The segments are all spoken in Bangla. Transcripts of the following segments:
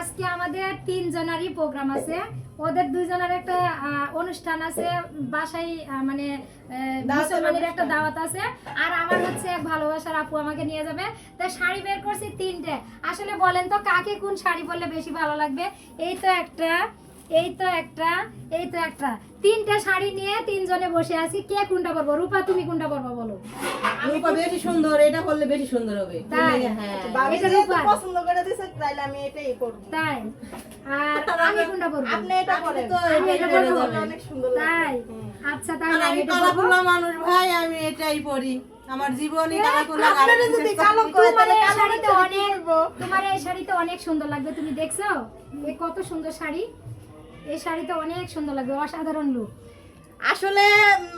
আজকে আমাদের 3 জনেরই প্রোগ্রাম আছে। ওদের 2 জনের একটা অনুষ্ঠান আছে বাসায়, মানে মুসলমানের একটা দাওয়াত আছে। আর আমার হচ্ছে এক ভালোবাসার আপু আমাকে নিয়ে যাবে। তো শাড়ি বের করছি 3টে। আসলে বলেন তো কাকে কোন শাড়ি পরলে বেশি ভালো লাগবে? এই তো একটা, এই তো একটা, এই তো একটা, 3টে শাড়ি নিয়ে 3 জনে বসে আছি। কে কোনটা পরবো? রূপা তুমি কোনটা পরবো বলো? রূপা বেশি সুন্দর, এটা করলে বেশি সুন্দর হবে। তাই? হ্যাঁ, বাবা এটা যেহেতু রূপা পছন্দ করে দিয়েছে তাইলে আমি এটাই করব। তাই? আর আমি কোনটা পরবো? আপনি এটা করেন। তো আমি এটাই এটা করে পরবো। যাবে। অনেক সুন্দর লাগবে। তাই? আচ্ছা তাহলে আর আমি আমি এটা পরবো। কালাকুলা মানুষ ভাই, আমি এটাই পরি। আমার জীবনই কালাকুলা। আপনারা যদি কালো করে তোমার তাহলে এই কালো শাড়িতে শাড়ি অনেক, পরবো। তোমার এই শাড়িতে অনেক সুন্দর লাগবে। তুমি দেখছো এই কত সুন্দর শাড়ি? এই শাড়িতে অনেক সুন্দর লাগবে, অসাধারণ লুক। আসলে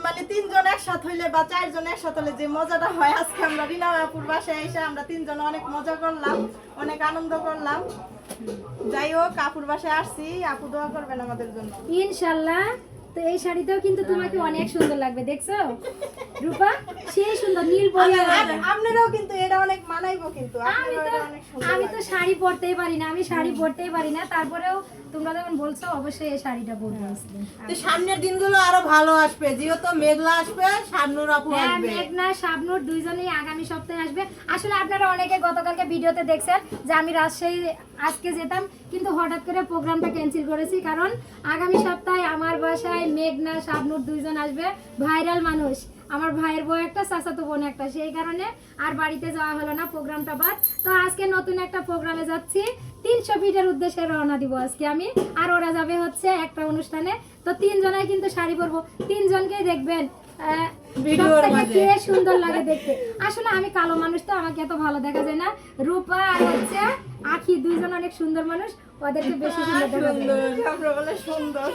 মানে 3 জন একসাথে হইলে বা 4 জন একসাথে হলে যে মজাটা হয়, আজকে আমরা রিনা আপুর বাসায় এসে আমরা 3 জন অনেক মজা করলাম, অনেক আনন্দ করলাম। যাই হোক, আপুর বাসায় আসছি, আপু দোয়া করবেন আমাদের জন্য। ইনশাআল্লাহ। তো এই শাড়িতেও কিন্তু তোমাকে অনেক সুন্দর লাগবে, দেখছো রূপা? সেই সুন্দর নীল পরিয়া লাগবে। আপনারাও কিন্তু এটা অনেক মানাইবো, কিন্তু আমি আপনারাও তো এটা অনেক সুন্দর আমি তো লাগবে। শাড়ি পরতেই পারি না, আমি শাড়ি পরতেই পারি না। তারপরেও তোমরা যখন বলছো অবশ্যই এই শাড়িটা পরবো আজকে। তো সামনের দিনগুলো আরো ভালো আসবে, যেহেতু মেঘলা আসবে, শাবনূর আপু হ্যাঁ, আসবে। মেঘনা শাবনূর দুইজনেই আগামী সপ্তাহে আসবে। আসলে আপনারা অনেকে গতকালকে ভিডিওতে দেখছেন যে আমি রাজশাহী আজকে যেতাম, কিন্তু হঠাৎ করে প্রোগ্রামটা ক্যান্সেল করেছি, কারণ আগামী সপ্তাহে আমার বাসায় মেঘনা শাবনূর দুইজন আসবে। ভাইরাল মানুষ, আমার ভাইয়ের বউ একটা, চাচাতো বোন একটা, সেই কারণে আর বাড়িতে যাওয়া হলো না, প্রোগ্রামটা বাদ। তো আজকে নতুন একটা প্রোগ্রামে যাচ্ছি, 300 ফিটের উদ্দেশ্যে রওনা দিব আজকে আমি, আর ওরা যাবে হচ্ছে একটা অনুষ্ঠানে। তো 3 জনাই কিন্তু শাড়ি পরবো, 3 জনকেই দেখবেন ভিডিওর সবথেকে মাঝে। কে সুন্দর লাগে দেখতে। আসলে আমি কালো মানুষ, তো আমাকে এত ভালো দেখা যায় না। রূপা আর হচ্ছে আখি দুইজন অনেক সুন্দর মানুষ, ওদেরকে বেশি সুন্দর দেখা যায়। আপনারা বলে সুন্দর।